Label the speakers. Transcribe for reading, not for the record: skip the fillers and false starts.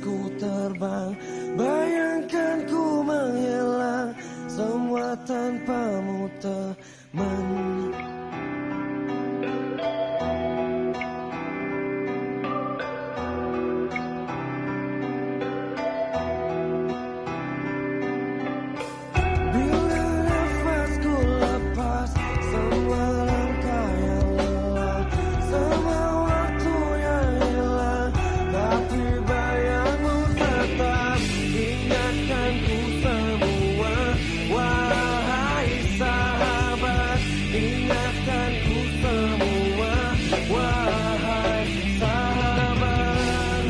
Speaker 1: nafasku terbang, bayangkan ku menghilang, semua tanpamu teman. Bila nafasku lepas, semua langkah yang lelah, semua waktu yang hilang, tapi bayangmu tetap ingatkanku semua. Wahai sahabat, ingatkanku semua. Wahai sahabat.